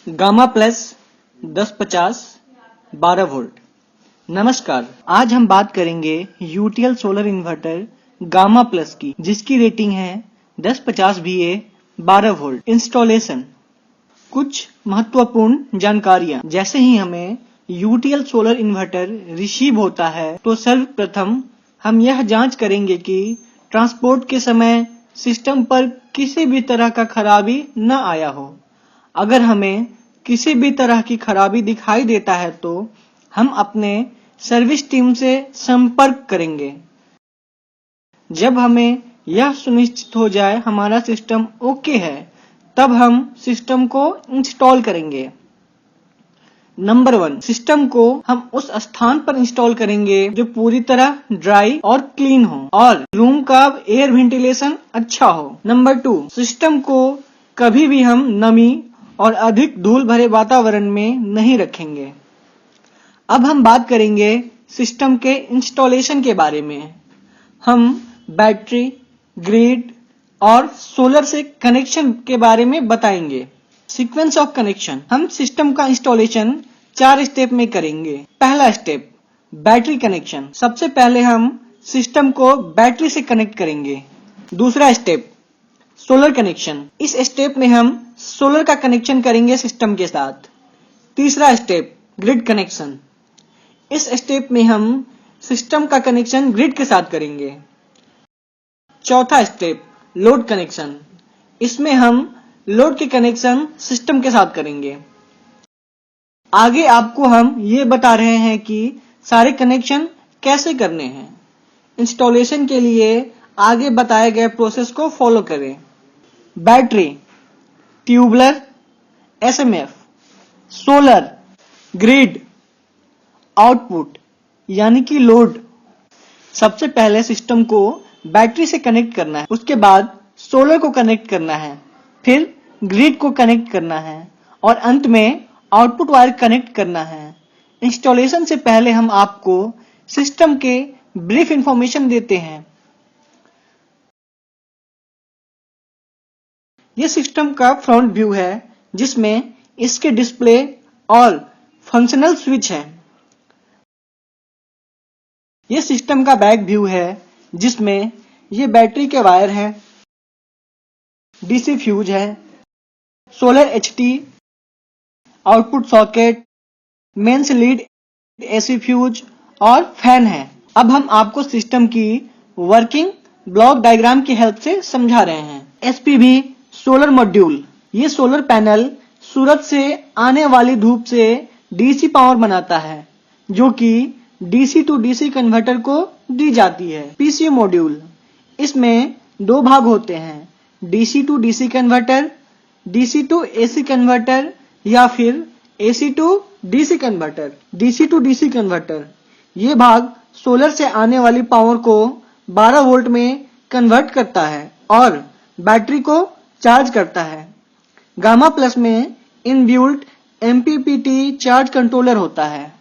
Gamma plus 1050 12 volt. नमस्कार, आज हम बात करेंगे UTL solar inverter gamma plus की, जिसकी रेटिंग है 1050 VA 12 वोल्ट। इंस्टॉलेशन, कुछ महत्वपूर्ण जानकारियां। जैसे ही हमें यूटीएल सोलर इन्वर्टर रिसीव होता है तो सर्वप्रथम हम यह जांच करेंगे कि ट्रांसपोर्ट के समय सिस्टम पर किसी भी तरह का खराबी न आया हो। अगर हमें किसी भी तरह की खराबी दिखाई देता है तो हम अपने सर्विस टीम से संपर्क करेंगे। जब हमें यह सुनिश्चित हो जाए हमारा सिस्टम ओके है, तब हम सिस्टम को इंस्टॉल करेंगे। नंबर 1, सिस्टम को हम उस स्थान पर इंस्टॉल करेंगे जो पूरी तरह ड्राई और क्लीन हो और रूम का एयर वेंटिलेशन अच्छा हो। नंबर 2, सिस्टम को कभी भी हम नमी और अधिक धूल भरे वातावरण में नहीं रखेंगे। अब हम बात करेंगे सिस्टम के इंस्टॉलेशन के बारे में। हम बैटरी, ग्रिड और सोलर से कनेक्शन के बारे में बताएंगे। सीक्वेंस ऑफ कनेक्शन, हम सिस्टम का इंस्टॉलेशन 4 स्टेप में करेंगे। पहला स्टेप, बैटरी कनेक्शन। सबसे पहले हम सिस्टम को बैटरी से कनेक्ट करेंगे। दूसरा स्टेप, सोलर कनेक्शन। इस स्टेप में हम सोलर का कनेक्शन करेंगे सिस्टम के साथ। तीसरा स्टेप, ग्रिड कनेक्शन। इस स्टेप में हम सिस्टम का कनेक्शन ग्रिड के साथ करेंगे। चौथा स्टेप, लोड कनेक्शन। इसमें हम लोड के कनेक्शन सिस्टम के साथ करेंगे। आगे आपको हम ये बता रहे हैं कि सारे कनेक्शन कैसे करने हैं। इंस्टॉलेशन के लिए आगे बताए गए प्रोसेस को फॉलो करें। Battery, tubular, SMF, solar, grid, output यानी कि लोड। सबसे पहले सिस्टम को बैटरी से कनेक्ट करना है, उसके बाद सोलर को कनेक्ट करना है, फिर ग्रिड को कनेक्ट करना है और अंत में आउटपुट वायर कनेक्ट करना है। इंस्टॉलेशन से पहले हम आपको सिस्टम के ब्रीफ इंफॉर्मेशन देते हैं। यह सिस्टम का फ्रंट व्यू है जिसमें इसके डिस्प्ले और फंक्शनल स्विच है। यह सिस्टम का बैक व्यू है जिसमें ये बैटरी के वायर हैं, डीसी फ्यूज है, solar HT, output socket, mains lead, AC fuse और फैन है। अब हम आपको सिस्टम की वर्किंग ब्लॉक डायग्राम की हेल्प से समझा रहे हैं। एसपीवी सोलर मॉड्यूल, ये सोलर पैनल सूरज से आने वाली धूप से डीसी पावर बनाता है, जो कि डीसी टू डीसी कन्वर्टर को दी जाती है। पीसीयू मॉड्यूल, इसमें 2 भाग होते हैं, DC to DC converter, DC to AC converter या फिर AC to DC converter. DC to DC converter, ये भाग सोलर से आने वाली पावर को 12 वोल्ट में कन्वर्ट करता है और बैटरी को चार्ज करता है। गामा प्लस में इनबिल्ट एमपीपीटी चार्ज कंट्रोलर होता है।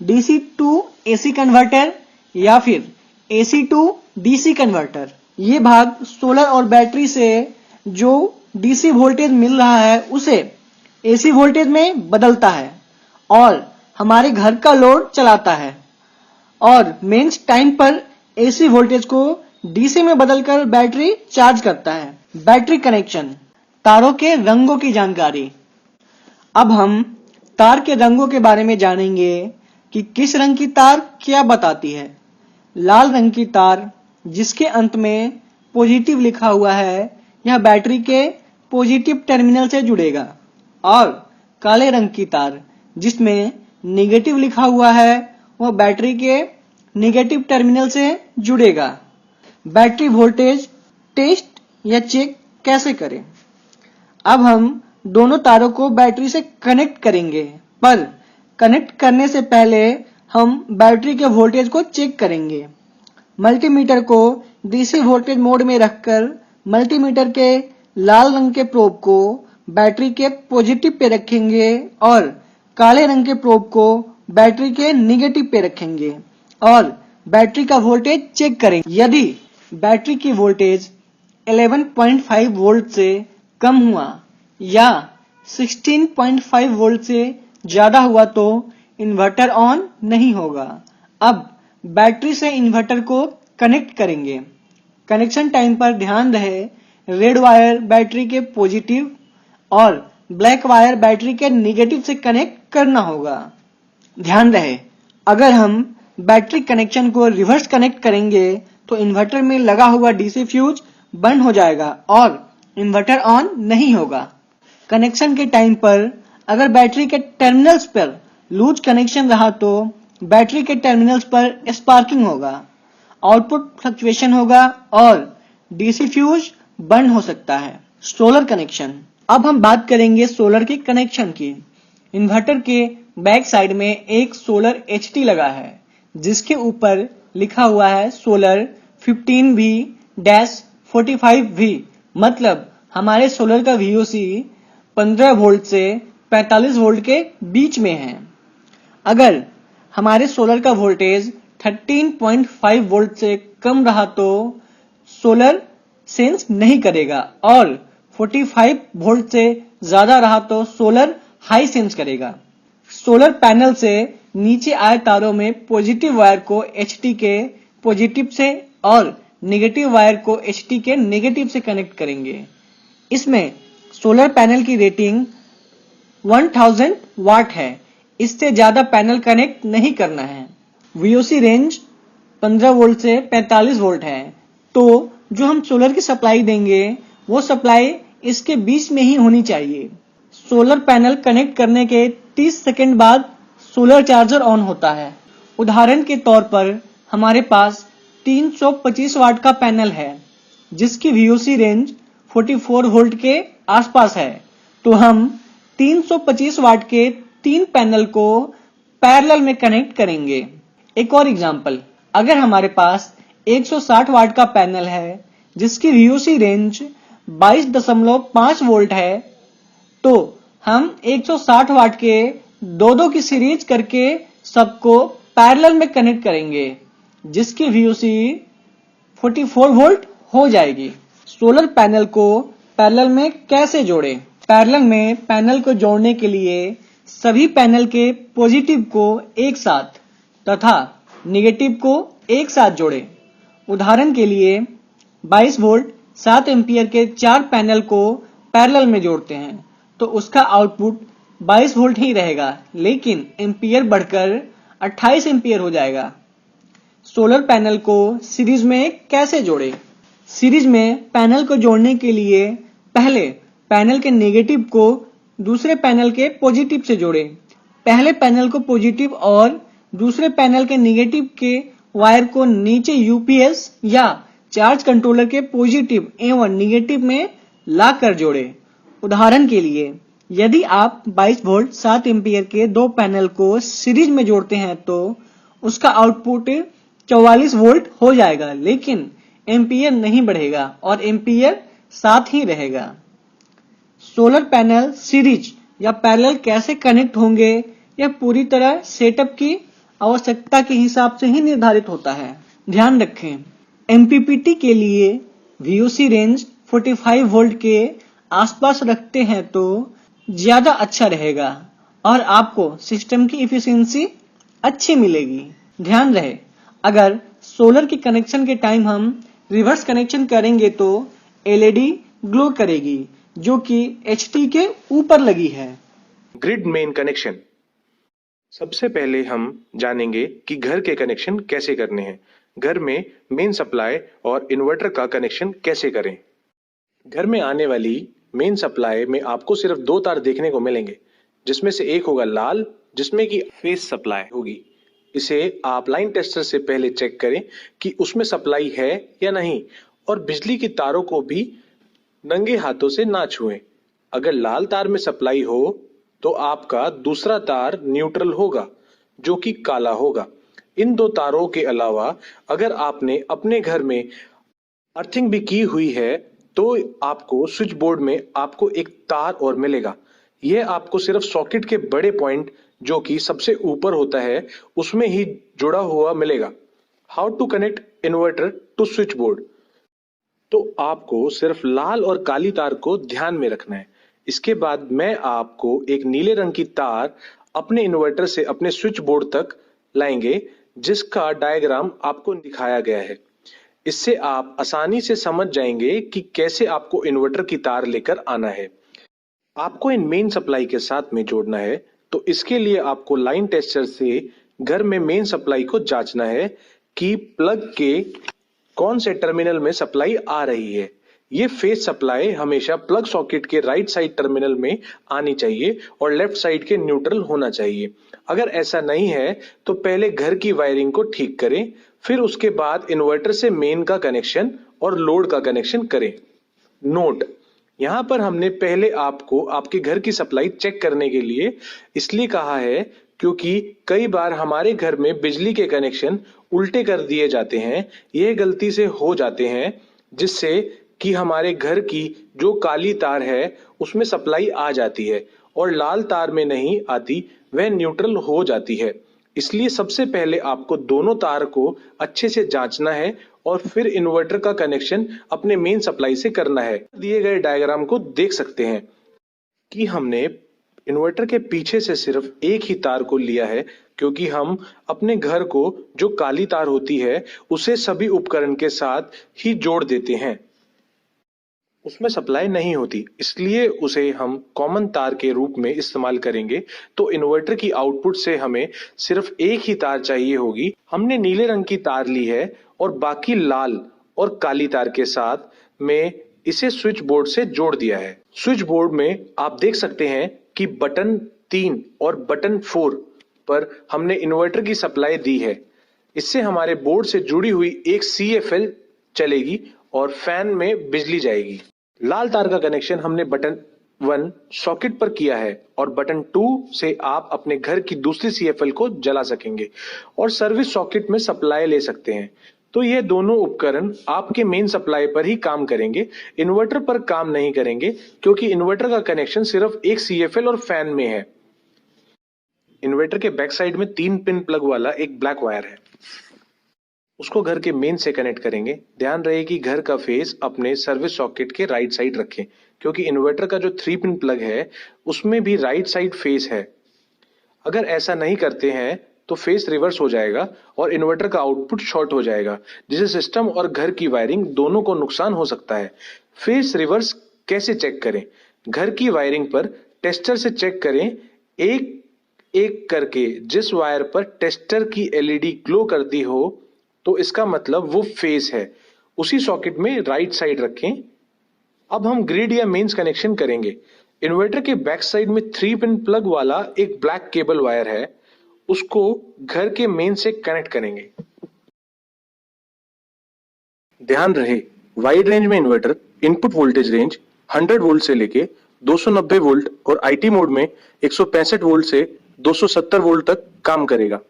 डीसी टू एसी कन्वर्टर या फिर एसी टू डीसी कन्वर्टर, ये भाग सोलर और बैटरी से जो डीसी वोल्टेज मिल रहा है उसे एसी वोल्टेज में बदलता है और हमारे घर का लोड चलाता है और मेंस टाइम पर एसी वोल्टेज को डीसी में बदलकर बैटरी चार्ज करता है। बैटरी कनेक्शन, तारों के रंगों की जानकारी। अब हम तार के रंगों के बारे में जानेंगे कि किस रंग की तार क्या बताती है। लाल रंग की तार जिसके अंत में पॉजिटिव लिखा हुआ है, यह बैटरी के पॉजिटिव टर्मिनल से जुड़ेगा और काले रंग की तार जिसमें नेगेटिव लिखा हुआ है, वह बैटरी के नेगेटिव टर्मिनल से जुड़ेगा। बैटरी वोल्टेज टेस्ट या चेक कैसे करें? अब हम दोनों तारों को बैटरी से कनेक्ट करेंगे, पर कनेक्ट करने से पहले हम बैटरी के वोल्टेज को चेक करेंगे। मल्टीमीटर को डीसी वोल्टेज मोड में रखकर मल्टीमीटर के लाल रंग के प्रोब को बैटरी के पॉजिटिव पे रखेंगे और काले रंग के प्रोब को बैटरी के नेगेटिव पे रखेंगे और बैटरी का वोल्टेज चेक करेंगे। यदि बैटरी की वोल्टेज 11.5 वोल्ट से कम हुआ या 16.5 वोल्ट से ज्यादा हुआ तो इन्वर्टर ऑन नहीं होगा। अब बैटरी से इन्वर्टर को कनेक्ट करेंगे। कनेक्शन टाइम पर ध्यान रहे रेड वायर बैटरी के पॉजिटिव और ब्लैक वायर बैटरी के नेगेटिव से कनेक्ट करना होगा। ध्यान रहे अगर हम बैटरी कनेक्शन को रिवर्स कनेक्ट करेंगे तो इन्वर्टर में लगा हुआ डीसी फ्यूज बंद हो जाएगा और इन्वर्टर ऑन नहीं होगा। कनेक्शन के टाइम पर अगर बैटरी के टर्मिनल्स पर लूज कनेक्शन रहा तो बैटरी के टर्मिनल्स पर स्पार्किंग होगा, आउटपुट फ्लक्चुएशन होगा और डीसी फ्यूज बंद हो सकता है। Solar connection. अब हम बात करेंगे सोलर के कनेक्शन की। इन्वर्टर के बैक साइड में एक सोलर एचटी लगा है जिसके ऊपर लिखा हुआ है सोलर 15V-45V, मतलब हमारे सोलर का VOC 15 वोल्ट से 45 वोल्ट के बीच में है। अगर हमारे सोलर का वोल्टेज 13.5 वोल्ट से कम रहा तो सोलर सेंस नहीं करेगा और 45 वोल्ट से ज्यादा रहा तो सोलर हाई सेंस करेगा। सोलर पैनल से नीचे आए तारों में पॉजिटिव वायर को एचटी के पॉजिटिव से और नेगेटिव वायर को एचटी के नेगेटिव से कनेक्ट करेंगे। इसमें सोलर पैनल की रेटिंग 1000 वाट है, इससे ज्यादा पैनल कनेक्ट नहीं करना है। VOC रेंज 15 वोल्ट से 45 वोल्ट है, तो जो हम सोलर की सप्लाई देंगे वो सप्लाई इसके बीच में ही होनी चाहिए। सोलर पैनल कनेक्ट करने के 30 सेकंड बाद सोलर चार्जर ऑन होता है। उदाहरण के तौर पर हमारे पास 325 वाट का पैनल है जिसकी VOC रेंज 44 वोल्ट के आसपास है, तो हम 325 वाट के 3 पैनल को पैरेलल में कनेक्ट करेंगे। एक और एग्जांपल, अगर हमारे पास 160 वाट का पैनल है जिसकी VOC रेंज 22.5 वोल्ट है, तो हम 160 वाट के दो की सीरीज करके सबको पैरेलल में कनेक्ट करेंगे जिसकी VOC 44 वोल्ट हो जाएगी। सोलर पैनल को पैरेलल में कैसे जोड़ें? पैरेलल में पैनल को जोड़ने के लिए सभी पैनल के पॉजिटिव को एक साथ तथा नेगेटिव को एक साथ जोड़ें। उदाहरण के लिए 22 वोल्ट 7 एम्पियर के 4 पैनल को पैरेलल में जोड़ते हैं तो उसका आउटपुट 22 वोल्ट ही रहेगा, लेकिन एम्पियर बढ़कर 28 एम्पियर हो जाएगा। सोलर पैनल को सीरीज में कैसे जोड़ें? सीरीज में पैनल को जोड़ने के लिए पहले पैनल के नेगेटिव को दूसरे पैनल के पॉजिटिव से जोड़ें। पहले पैनल को पॉजिटिव और दूसरे पैनल के नेगेटिव के वायर को नीचे यूपीएस या चार्ज कंट्रोलर के पॉजिटिव एवं नेगेटिव में लाकर जोड़ें। उदाहरण के लिए यदि आप 22 वोल्ट 7 एम्पियर के 2 पैनल को सीरीज में जोड़ते हैं तो उसका आउटपुट 44 वोल्ट हो जाएगा, लेकिन एम्पियर नहीं बढ़ेगा और एम्पियर साथ ही रहेगा। सोलर पैनल सीरीज या पैरेलल कैसे कनेक्ट होंगे यह पूरी तरह सेटअप की आवश्यकता के हिसाब से ही निर्धारित होता है। ध्यान रखें, MPPT के लिए VOC रेंज 45 वोल्ट के आसपास रखते हैं तो ज्यादा अच्छा रहेगा और आपको सिस्टम की इफिशियंसी अच्छी मिलेगी। ध्यान रहे अगर सोलर के कनेक्शन के टाइम हम रिवर्स कनेक्शन करेंगे तो LED ग्लो करेगी जो कि HT के ऊपर लगी है। Grid main connection. सबसे पहले हम जानेंगे कि घर के कनेक्शन कैसे करने हैं। घर में मेन सप्लाई और इन्वर्टर का कनेक्शन कैसे करें। घर में आने वाली मेन सप्लाई में आपको सिर्फ 2 तार देखने को मिलेंगे, जिसमें से एक होगा लाल जिसमें कि फेस सप्लाई होगी। इसे आप लाइन टेस्टर से पहले चेक करें कि उसमें सप्लाई है या नहीं और बिजली की तारों को भी नंगे हाथों से ना छुएं। अगर लाल तार में सप्लाई हो तो आपका दूसरा तार न्यूट्रल होगा जो कि काला होगा। इन 2 तारों के अलावा अगर आपने अपने घर में अर्थिंग भी की हुई है तो आपको स्विच बोर्ड में आपको एक तार और मिलेगा। यह आपको सिर्फ सॉकेट के बड़े पॉइंट जो कि सबसे ऊपर होता है उसमें ही जुड़ा हुआ मिलेगा। How to connect inverter to switch board. तो आपको सिर्फ लाल और काली तार को ध्यान में रखना है। इसके बाद मैं आपको एक नीले रंग की तार अपने इन्वर्टर से अपने स्विच बोर्ड तक लाएंगे, जिसका डायग्राम आपको दिखाया गया है। इससे आप आसानी से समझ जाएंगे कि कैसे आपको इन्वर्टर की तार लेकर आना है। आपको इन मेन सप्लाई के साथ में जोड़ना है, तो इसके लिए आपको लाइन टेस्टर से घर में मेन सप्लाई को जांचना है कि प्लग के कौन से टर्मिनल में सप्लाई आ रही है। ये फेज सप्लाई हमेशा प्लग सॉकेट के राइट साइड टर्मिनल में आनी चाहिए और लेफ्ट साइड के न्यूट्रल होना चाहिए। अगर ऐसा नहीं है तो पहले घर की वायरिंग को ठीक करें, फिर उसके बाद इन्वर्टर से मेन का कनेक्शन और लोड का कनेक्शन करें। नोट: यहां पर हमने पहले आपको आपके घर की सप्लाई चेक करने के लिए इसलिए कहा है क्योंकि कई बार हमारे घर में बिजली के कनेक्शन उल्टे कर दिए जाते हैं। यह गलती से हो जाते हैं, जिससे कि हमारे घर की जो काली तार है उसमें सप्लाई आ जाती है और लाल तार में नहीं आती, वह न्यूट्रल हो जाती है। इसलिए सबसे पहले आपको दोनों तार को अच्छे से जांचना है और फिर इन्वर्टर का कनेक्शन अपने मेन सप्लाई से करना है। दिए गए डायग्राम को देख सकते हैं कि हमने इन्वर्टर के पीछे से सिर्फ एक ही तार को लिया है, क्योंकि हम अपने घर को जो काली तार होती है उसे सभी उपकरण के साथ ही जोड़ देते हैं। उसमें सप्लाई नहीं होती, इसलिए उसे हम कॉमन तार के रूप में इस्तेमाल करेंगे। तो इन्वर्टर की आउटपुट से हमें सिर्फ एक ही तार चाहिए होगी। हमने नीले रंग की तार ली है और बाकी लाल और काली तार के साथ में इसे स्विच बोर्ड से जोड़ दिया है। स्विच बोर्ड में आप देख सकते हैं कि बटन 3 और बटन 4 पर हमने इन्वर्टर की सप्लाई दी है। इससे हमारे बोर्ड से जुड़ी हुई एक CFL चलेगी और फैन में बिजली जाएगी। लाल तार का कनेक्शन हमने बटन 1 सॉकेट पर किया है और बटन 2 से आप अपने घर की दूसरी CFL को जला सकेंगे और सर्विस सॉकेट में सप्लाई ले सकते हैं। तो ये दोनों उपकरण आपके मेन सप्लाई पर ही काम करेंगे, इन्वर्टर पर काम नहीं करेंगे, क्योंकि इन्वर्टर का कनेक्शन सिर्फ एक CFL और फैन में है। इन्वर्टर के बैक साइड में 3 पिन प्लग वाला एक ब्लैक वायर है, उसको घर के मेन से कनेक्ट करेंगे। ध्यान रहे कि घर का फेस अपने सर्विस सॉकेट के राइट साइड रखें, क्योंकि इन्वर्टर का जो 3 पिन प्लग है उसमें भी राइट साइड फेस है। अगर ऐसा नहीं करते हैं तो फेस रिवर्स हो जाएगा और इन्वर्टर का आउटपुट शॉर्ट हो जाएगा, जिससे सिस्टम और घर की वायरिंग दोनों को नुकसान हो सकता है। फेस रिवर्स कैसे चेक करें? घर की वायरिंग पर टेस्टर से चेक करें, एक एक करके। जिस वायर पर टेस्टर की LED ग्लो करती हो तो इसका मतलब वो फेस है। उसी सॉकेट में राइट साइड रखें। अब हम ग्रिड या मेंस कनेक्शन करेंगे। इन्वर्टर के बैक साइड में 3 पिन प्लग वाला एक ब्लैक केबल वायर है, उसको घर के मेन से कनेक्ट करेंगे। ध्यान रहे, वाइड रेंज में inverter input voltage range 100 volt से लेके 290 वोल्ट और IT मोड में 165 वोल्ट से 270 वोल्ट तक काम करेगा।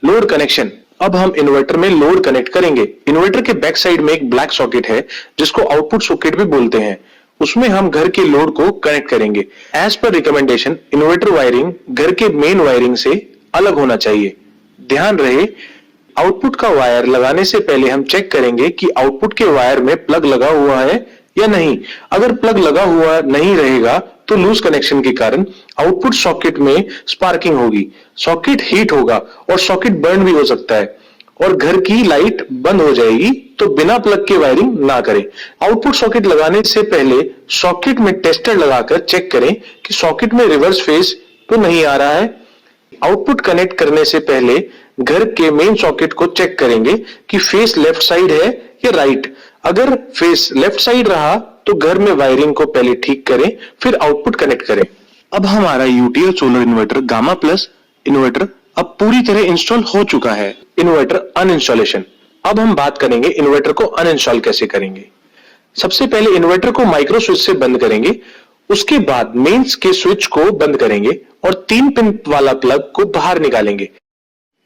लोड कनेक्शन: अब हम इन्वर्टर में लोड कनेक्ट करेंगे। इन्वर्टर के बैक साइड में एक ब्लैक सॉकेट है, जिसको आउटपुट सॉकेट भी बोलते हैं। उसमें हम घर के लोड को कनेक्ट करेंगे। As per recommendation, inverter wiring घर के मेन वायरिंग से अलग होना चाहिए। ध्यान रहे, आउटपुट का वायर लगाने से पहले हम चेक करेंगे कि आउटपुट के वायर में प्लग लगा हुआ है या नहीं। अगर प्लग लगा हुआ नहीं रहेगा तो लूज कनेक्शन के कारण आउटपुट सॉकेट में स्पार्किंग होगी, सॉकेट हीट होगा और सॉकेट बर्न भी हो सकता है और घर की लाइट बंद हो जाएगी। तो बिना प्लग के वायरिंग ना करें। आउटपुट सॉकेट लगाने से पहले सॉकेट में टेस्टर लगाकर चेक करें कि सॉकेट में रिवर्स फेज तो नहीं आ रहा है। आउटपुट कनेक्ट करने से पहले घर के मेन सॉकेट को चेक करेंगे कि फेस लेफ्ट साइड है या राइट। अगर फेस लेफ्ट साइड रहा तो घर में वायरिंग को पहले ठीक करें, फिर आउटपुट कनेक्ट करें। अब हमारा UTL solar inverter gamma plus inverter अब पूरी तरह इंस्टॉल हो चुका है। इन्वर्टर अनइंस्टॉलेशन: अब हम बात करेंगे इन्वर्टर को अनइंस्टॉल कैसे करेंगे। सबसे पहले इन्वर्टर को माइक्रो स्विच से बंद करेंगे, उसके बाद मेंस के स्विच को बंद करेंगे और 3 पिन वाला प्लग को बाहर निकालेंगे।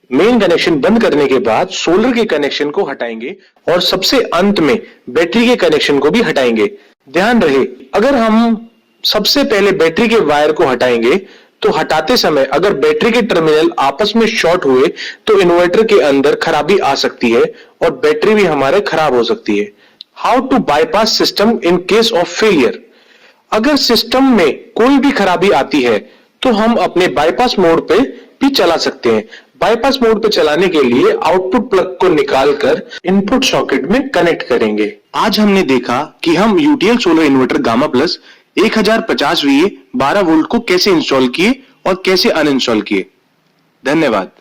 मेन कनेक्शन बंद करने के बाद सोलर के कनेक्शन को हटाएंगे और सबसे अंत में बैटरी के कनेक्शन को भी हटाएंगे। ध्यान रहे, अगर हम सबसे पहले बैटरी के वायर को हटाएंगे तो हटाते समय अगर बैटरी के टर्मिनल आपस में शॉर्ट हुए तो इन्वर्टर के अंदर खराबी आ सकती है और बैटरी भी हमारे खराब हो सकती है। How to bypass system in case of failure: अगर सिस्टम में कोई भी खराबी आती है तो हम अपने बाईपास मोड पे भी चला सकते हैं। बाईपास मोड पे चलाने के लिए आउटपुट प्लग को निकालकर इनपुट सॉकेट में कनेक्ट करेंगे। आज हमने देखा कि हम UTL solar inverter gamma plus 1050 VA 12 volt को कैसे इंस्टॉल किए और कैसे अनइंस्टॉल किए। धन्यवाद।